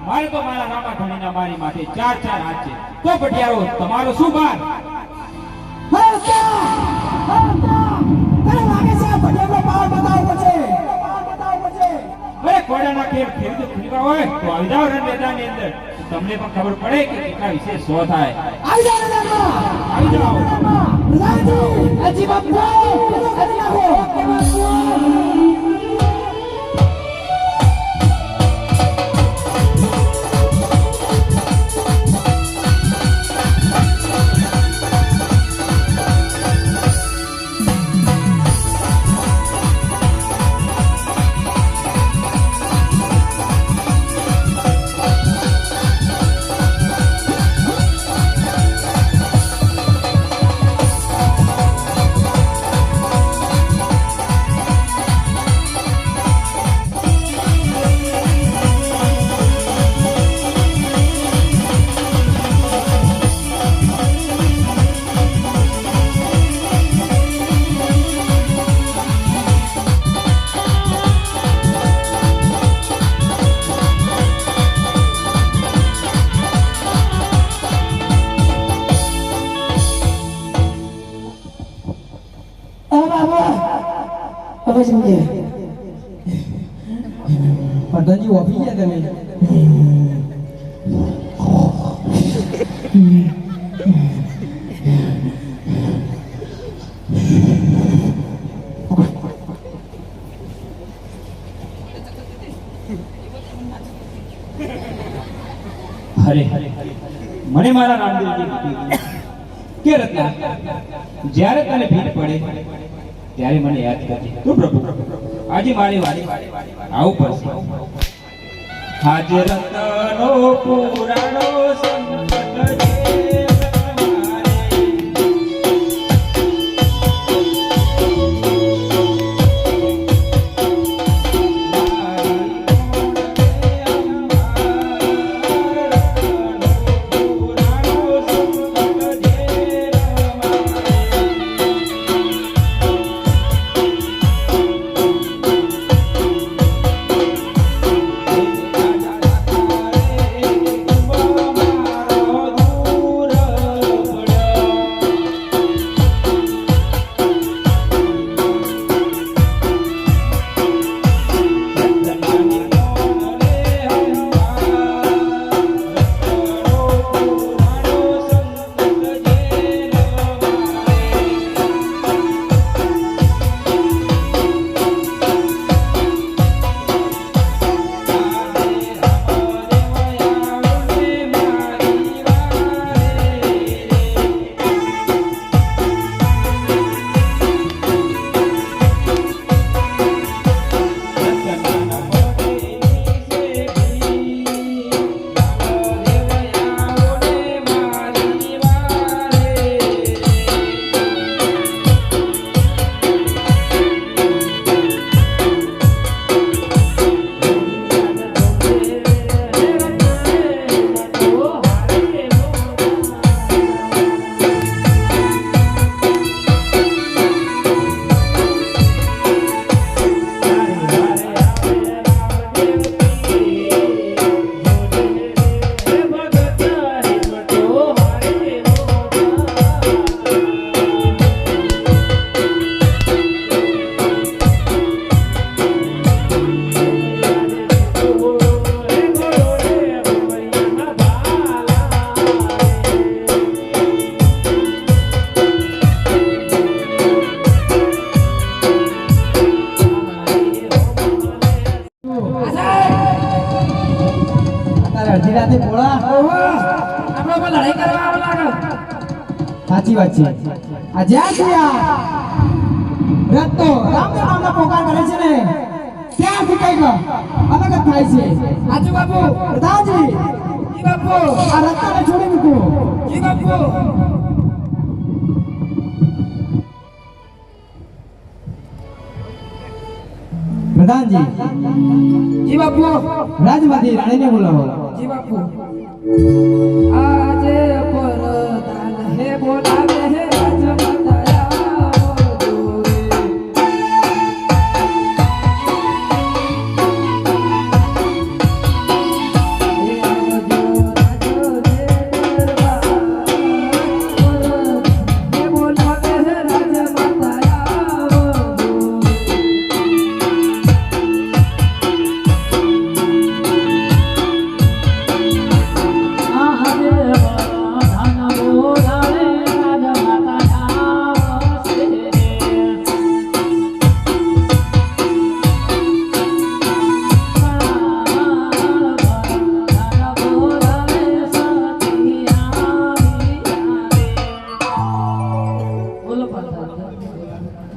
મારે તો મારા રામા ધણીના મારી માટે ચાર હાથ છે. તો પટિયારો તમારો શું બાર? કોડાના કેર ખેડૂત ખીલવા હોય તો આવી જાવ રણ મેદાનની અંદર. તમને પણ ખબર પડે કે કેટલા વિશે 100 થાય. આવી જાવ મેદાનમાં, આવી જાવ પ્રધાનજી. અજી બાપુ અજી નાખો. પ્રધાનજી ઓફિસ ગયા તમે? હરે મને મારા રામદેવજી કે રત્ના, જ્યારે તને ભીડ પડે ત્યારે મને યાદ કરજે. તો પ્રભુ આજે મારી વાડી આવું પડશે. હાજર રતનો પુરાણો સંકટ સાચી વાત છે. આ જ્યાં થયા રત્તો રામદેવ નામના પોકાર કરે છે ને ત્યાં કઈક અલગ જ થાય છે. આજુ બાપુ પ્રધાનજી, જી બાપુ આ રત્તાને છોડી મૂકો. જી બાપુ પ્રધાનજી, જી બાપુ રાજમાંથી રાણીને બોલાવો. જી બાપુ આજે પરદાન હે બોલાવે હે રાજમતાયા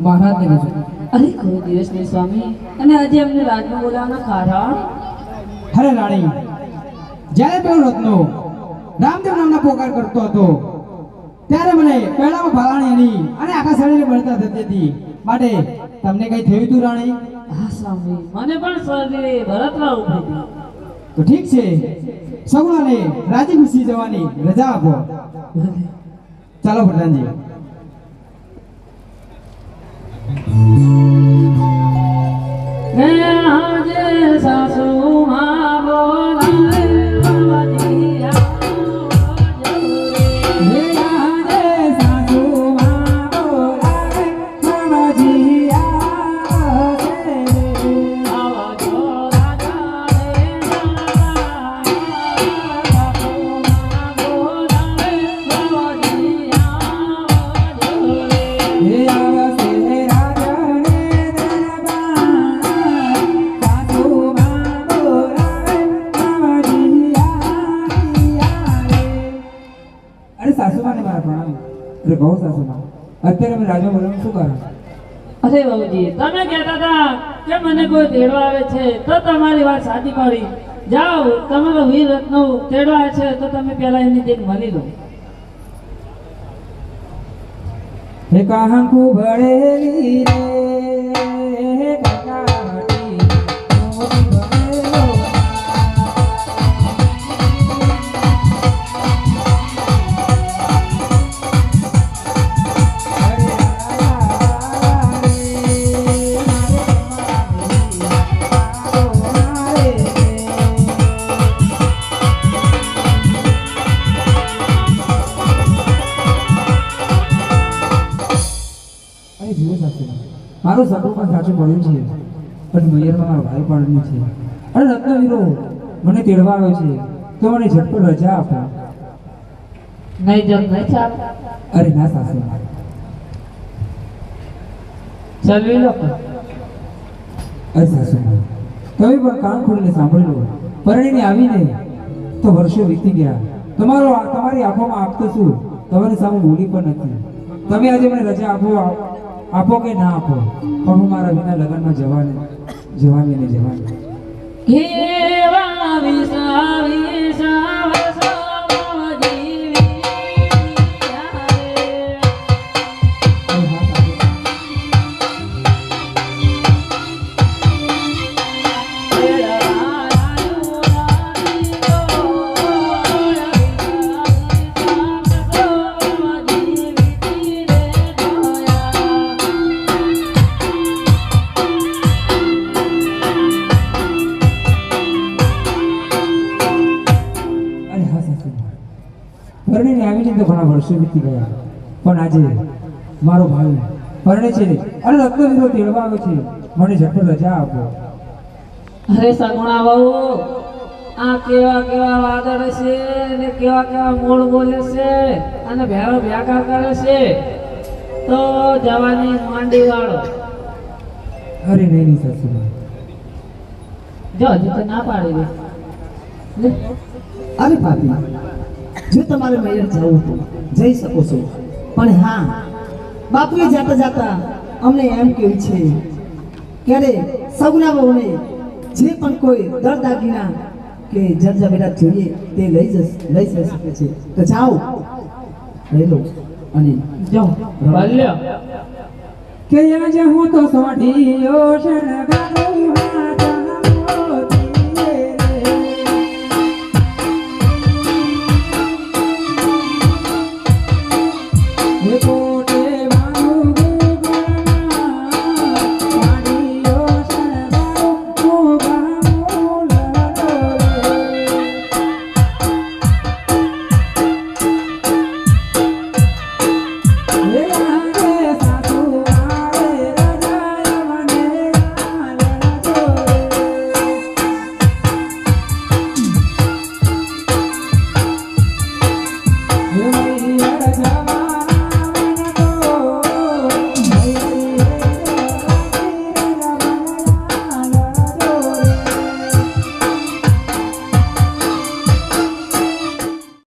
મહારાજ ને અરે કોઈ દિવસ નહીં સ્વામી, અને આજે અમને રાજમાં બોલાવવાના કારણ? હરે રાણી જ્યારે પેલો રત્નો રામદેવ નામના પોકાર કરતો હતો ત્યારે મને પહેલામાં ભાલાણીની અને આખા શરીરે બળતા થતી હતી, માટે તમને કઈ થયું હતું રાણી? હા સ્વામી, મને પણ શરીરે બળતરા ઉભી હતી. તો ઠીક છે, સગુણાને રાજી ખુશી જવાની રજા આપો. ચાલો પ્રધાનજી. આજે સાસુ માં બોલાવે બાબાજી આવજો રે. આજે સાસુમાં બોલાવે બાબાજી આવશે. આવજો રાજા રે સાસુ માં બોલાવે બાબાજી આવજો રે. હે આવશે રાજાને દરબાર, સાસુમાં બોલાવે બાબાજી આવે. અરે સાસુમાને મારા પ્રણામ. અરે બહુ સાસુમા, અત્યારે અમે રાજા બોલાવવાનું શું કારણ? અરે બાબુજી, તમે કહેતા હતા કે મને કોઈ તેડવા આવે છે, તો તમારી વાત સાચી પડી. જાઓ, તમારો વીર રત્નો તેડવા આવે છે તો તમે પહેલા એમની જઈને મળી લો. હે કહા કુબળેલી રે કટાટી મોતી ભરેલો મારું સપનું પણ સાચું પડ્યું છે, પણ મૈયરમાં મારો ભાઈ પડ્યું છે. અરે રત્નવીરો મને તેડવા આવ્યો છે, તો મને ઝટપટ રજા આપો. નહીં જમ નહીં ચાલ, અરે ના સાસુ, ચલવી લો. અરે સાસુ તમે પણ કાન ખોલીને સાંભળી લો. પરણીને આવીને તો વર્ષો વીતી ગયા, તમારી આંખોમાં આપતો છું, તમારી સામે બોલી પણ નથી. તમે આજે મને રજા આપો કે ના આપો, પણ હું મારા વિના લગ્નમાં જવાની ને જવાની. કેવા વિસાવી સાવસો જીવી યારે. અરે હા સાસુ, પરણીને આવીને તો ઘણા વર્ષો વીતી ગયા, પણ આજે મારો ભાઈ પરણે છે અને રત્નવીરો તેડવા આવે છે, મને ઝટપટ રજા આપો. અરે સગુણા બહુ, આ કેવા કેવા વાદળ છે ને કેવા કેવા મૂળ બોલે છે અને ભેળો ભ્યાકા કરે છે, તો જવાની માંડી વાળો. અરે નહીં નહીં સાસુમા, જો હજી તો ના પાડી દે. અરે ભાભી, જો તમારે મૈયર જવું તો જઈ શકો છો, પણ હા, બાપુએ જાતા જાતા અમને એમ કહ્યું છે કે અરે સગુણા બહુને જે પણ કોઈ દર દાગીના કે જરજવેરાત જોઈએ તે લઈ જઈ શકે છે, તો જાઓ લઈ લો અને જો ભલ્યો કે આજે હું તો સોઢીયો શણગારું